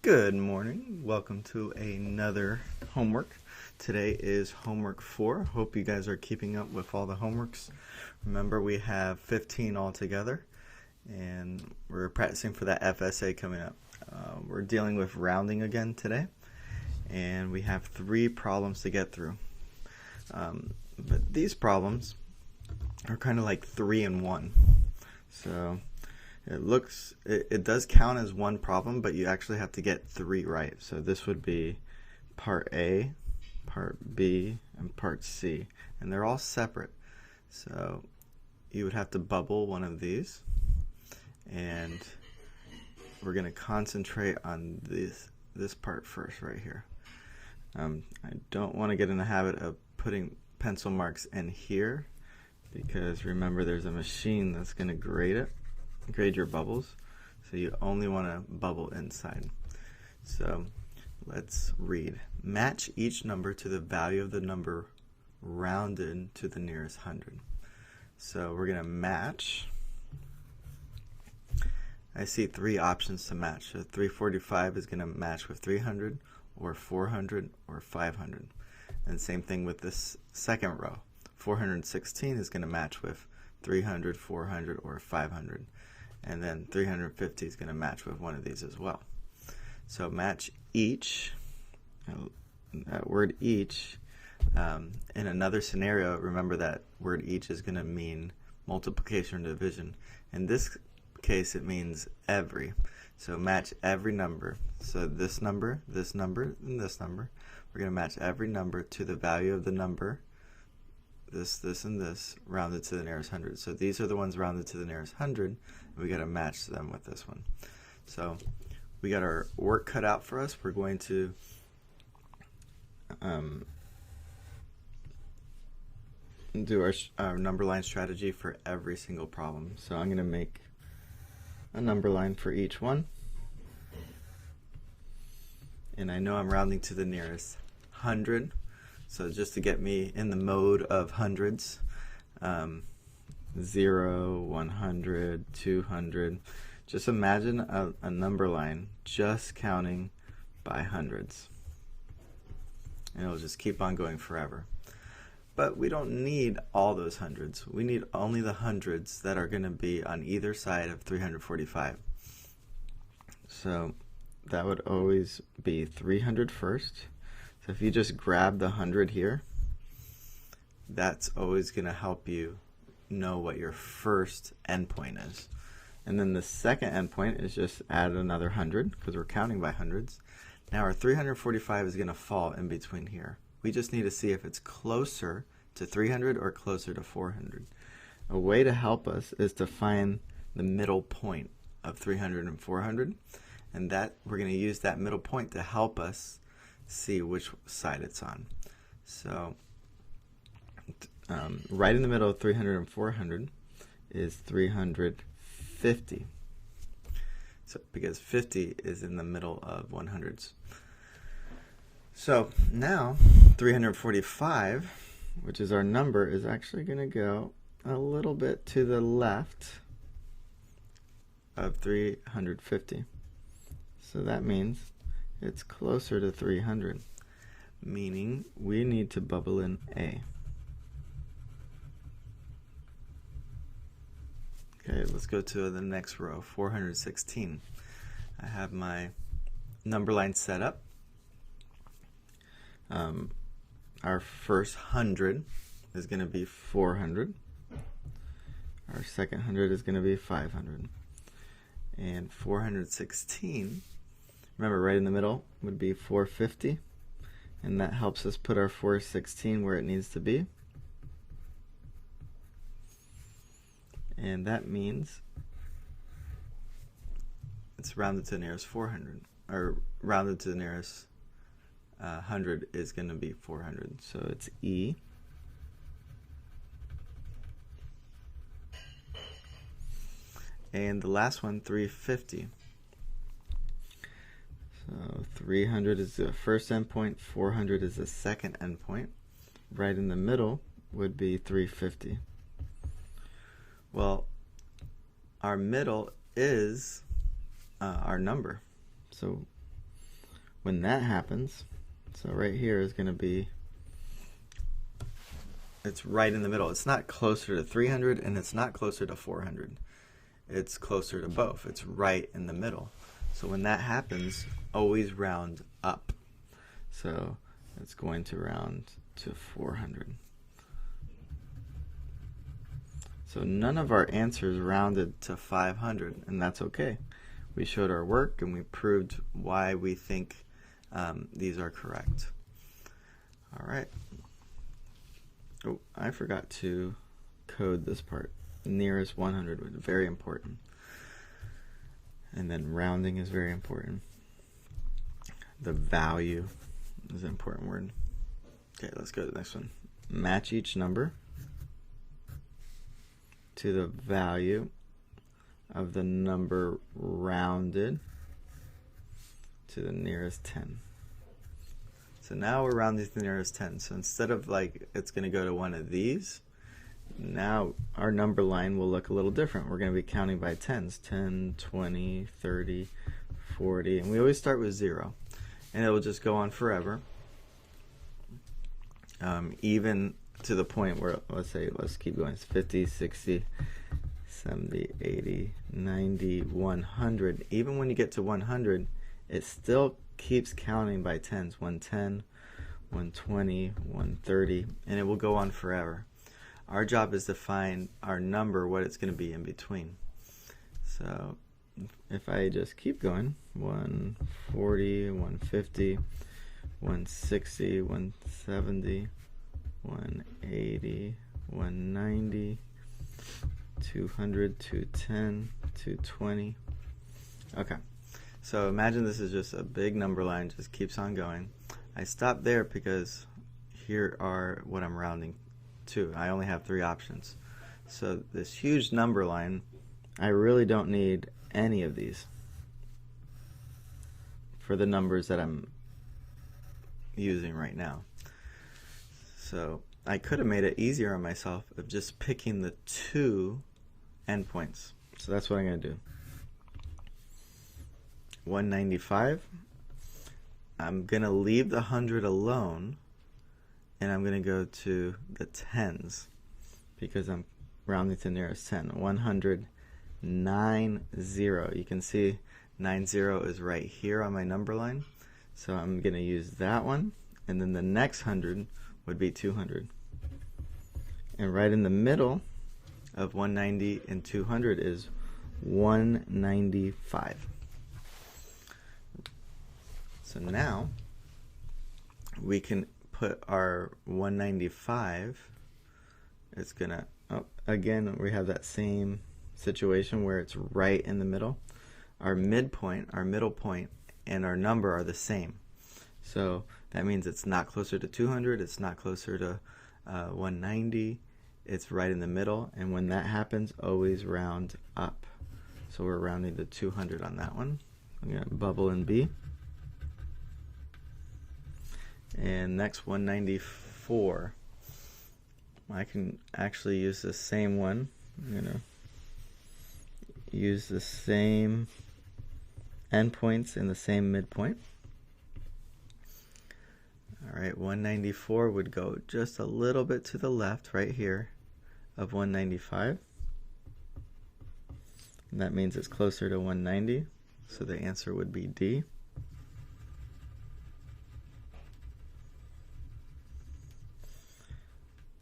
Good morning. Welcome to another homework. Today is homework 4. Hope you guys are keeping up with all the homeworks. Remember, we have 15 altogether, and we're practicing for that FSA coming up. We're dealing with rounding again today, and we have 3 problems to get through. But these problems are kind of like 3 in 1. So it does count as one problem, but you actually have to get 3 right. So this would be part A, part B, and part C, and they're all separate. So you would have to bubble one of these, and we're going to concentrate on this part first right here. I don't want to get in the habit of putting pencil marks in here, because remember, there's a machine that's going to grade your bubbles, so you only want to bubble inside. So let's read. Match each number to the value of the number rounded to the nearest 100. So we're going to match. I see 3 options to match. So 345 is going to match with 300 or 400 or 500. And same thing with this second row. 416 is going to match with 300, 400, or 500. And then 350 is going to match with one of these as well. So match each, that word each, in another scenario, remember that word each is going to mean multiplication or division. In this case, it means every. So match every number. So this number, and this number. We're going to match every number to the value of the number, this, and this, rounded to the nearest 100. So these are the ones rounded to the nearest 100, and we got to match them with this one. So we got our work cut out for us. We're going to do our number line strategy for every single problem. So I'm going to make a number line for each one, and I know I'm rounding to the nearest 100. So just to get me in the mode of hundreds, 0, 100, 200. Just imagine a number line just counting by hundreds. And it'll just keep on going forever. But we don't need all those hundreds. We need only the hundreds that are going to be on either side of 345. So that would always be 300 first. So if you just grab the 100 here, that's always going to help you know what your first endpoint is. And then the second endpoint is just add another 100, because we're counting by hundreds. Now our 345 is going to fall in between here. We just need to see if it's closer to 300 or closer to 400. A way to help us is to find the middle point of 300 and 400, and that we're going to use that middle point to help us see which side it's on. So right in the middle of 300 and 400 is 350. So because 50 is in the middle of 100s. So now 345, which is our number, is actually going to go a little bit to the left of 350. So that means it's closer to 300, meaning we need to bubble in A. Okay, let's go to the next row, 416. I have my number line set up. Our first 100 is going to be 400. Our second 100 is going to be 500. And 416, remember, right in the middle would be 450, and that helps us put our 416 where it needs to be. And that means it's rounded to the nearest 400, or rounded to the nearest 100 is going to be 400. So it's E. And the last one, 350. So 300 is the first endpoint, 400 is the second endpoint. Right in the middle would be 350. Well, our middle is our number. So when that happens, so right here is going to be, it's right in the middle. It's not closer to 300 and it's not closer to 400. It's closer to both. It's right in the middle. So when that happens, always round up. So it's going to round to 400. So none of our answers rounded to 500, and that's okay. We showed our work and we proved why we think these are correct. All right. Oh, I forgot to code this part. Nearest 100 was very important. And then rounding is very important. The value is an important word. Okay, let's go to the next one. Match each number to the value of the number rounded to the nearest 10. So now we're rounding to the nearest 10. So instead of like it's going to go to one of these, now our number line will look a little different. We're going to be counting by tens. 10, 20, 30, 40. And we always start with 0. And it will just go on forever. Even to the point where, let's keep going. It's 50, 60, 70, 80, 90, 100. Even when you get to 100, it still keeps counting by tens. 110, 120, 130, and it will go on forever. Our job is to find our number, what it's going to be in between. So if I just keep going, 140, 150, 160, 170, 180, 190, 200, 210, 220. Okay, so imagine this is just a big number line, just keeps on going. I stopped there because here are what I'm rounding to. I only have 3 options. So this huge number line, I really don't need any of these for the numbers that I'm using right now. So I could have made it easier on myself of just picking the 2 endpoints. So that's what I'm going to do. 195. I'm going to leave the 100 alone, and I'm going to go to the tens because I'm rounding to the nearest 10. 190. You can see 90 is right here on my number line. So I'm going to use that one, and then the next 100 would be 200. And right in the middle of 190 and 200 is 195. So now we can put our 195, it's gonna, again we have that same situation where it's right in the middle. Our midpoint, our middle point, and our number are the same. So that means it's not closer to 200, it's not closer to 190, it's right in the middle, and when that happens, always round up. So we're rounding to 200 on that one. I'm going to bubble in B. And next, 194. I can actually use the same one. I'm going to use the same endpoints and the same midpoint. Alright, 194 would go just a little bit to the left right here of 195. And that means it's closer to 190, so the answer would be D.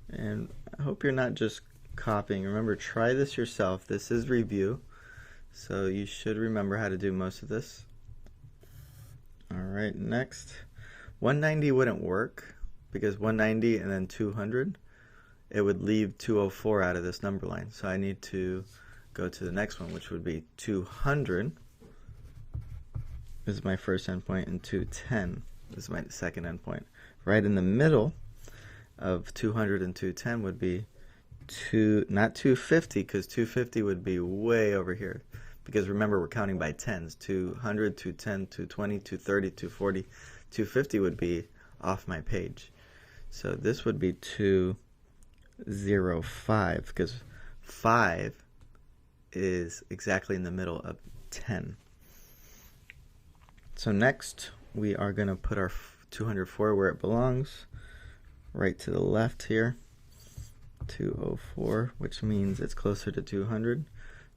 And I hope you're not just copying. Remember, try this yourself. This is review, so you should remember how to do most of this. Alright, next. 190 wouldn't work because 190 and then 200, it would leave 204 out of this number line. So I need to go to the next one, which would be 200 is my first endpoint, and 210 is my second endpoint. Right in the middle of 200 and 210 would be not 250, because 250 would be way over here. Because remember, we're counting by tens. 200, 210, 220, 230, 240. 250 would be off my page. So this would be 205, because 5 is exactly in the middle of 10. So next, we are going to put our 204 where it belongs, right to the left here. 204, which means it's closer to 200.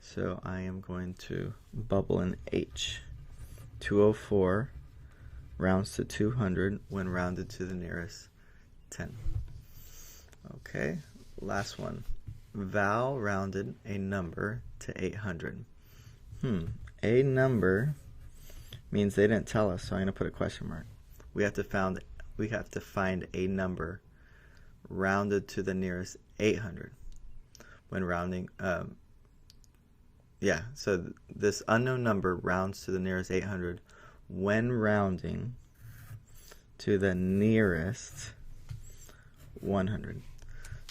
So I am going to bubble in H. 204 rounds to 200 when rounded to the nearest 10. Okay, last one. Val rounded a number to 800. A number means they didn't tell us, so I'm going to put a question mark. We have to find a number rounded to the nearest 800 when rounding. So this unknown number rounds to the nearest 800 when rounding to the nearest 100.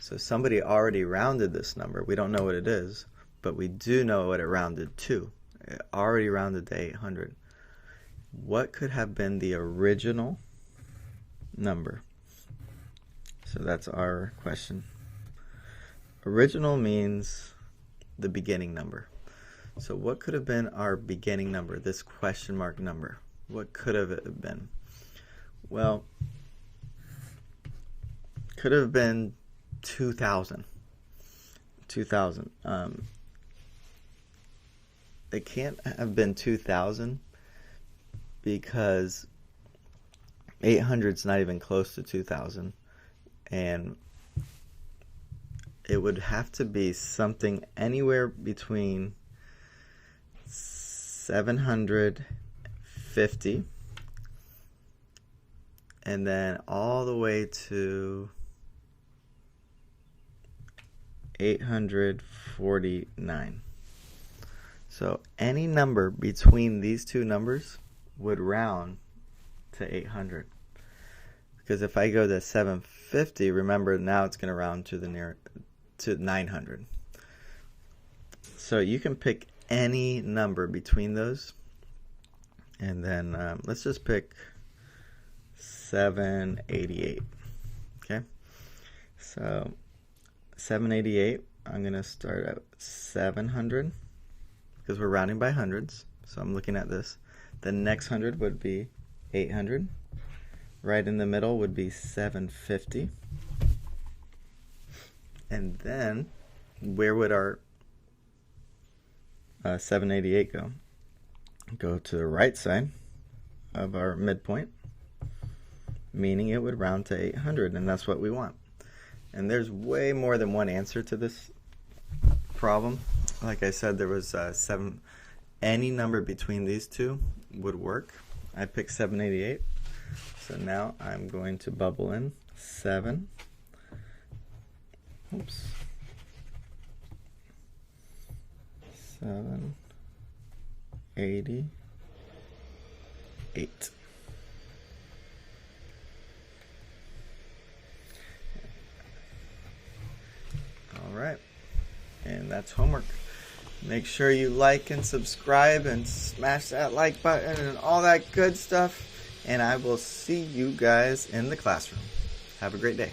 So somebody already rounded this number. We don't know what it is, but we do know what it rounded to. It already rounded to 800. What could have been the original number? So that's our question. Original means the beginning number. So what could have been our beginning number, this question mark number? What could have it been? Well, could have been 2,000. 2,000. It can't have been 2,000 because 800 is not even close to 2,000. And it would have to be something anywhere between 750 and then all the way to 849. So any number between these two numbers would round to 800. Because if I go to 750, remember now it's going to round to the to 900. So you can pick any number between those, and then let's just pick 788. Okay, so 788, I'm going to start at 700 because we're rounding by hundreds, so I'm looking at this. The next 100 would be 800. Right in the middle would be 750. And then where would our 788 go? Go to the right side of our midpoint, meaning it would round to 800, and that's what we want. And there's way more than one answer to this problem. Like I said, there was any number between these two would work. I picked 788. So now I'm going to bubble in 788. All right, and that's homework. Make sure you like and subscribe and smash that like button and all that good stuff. And I will see you guys in the classroom. Have a great day.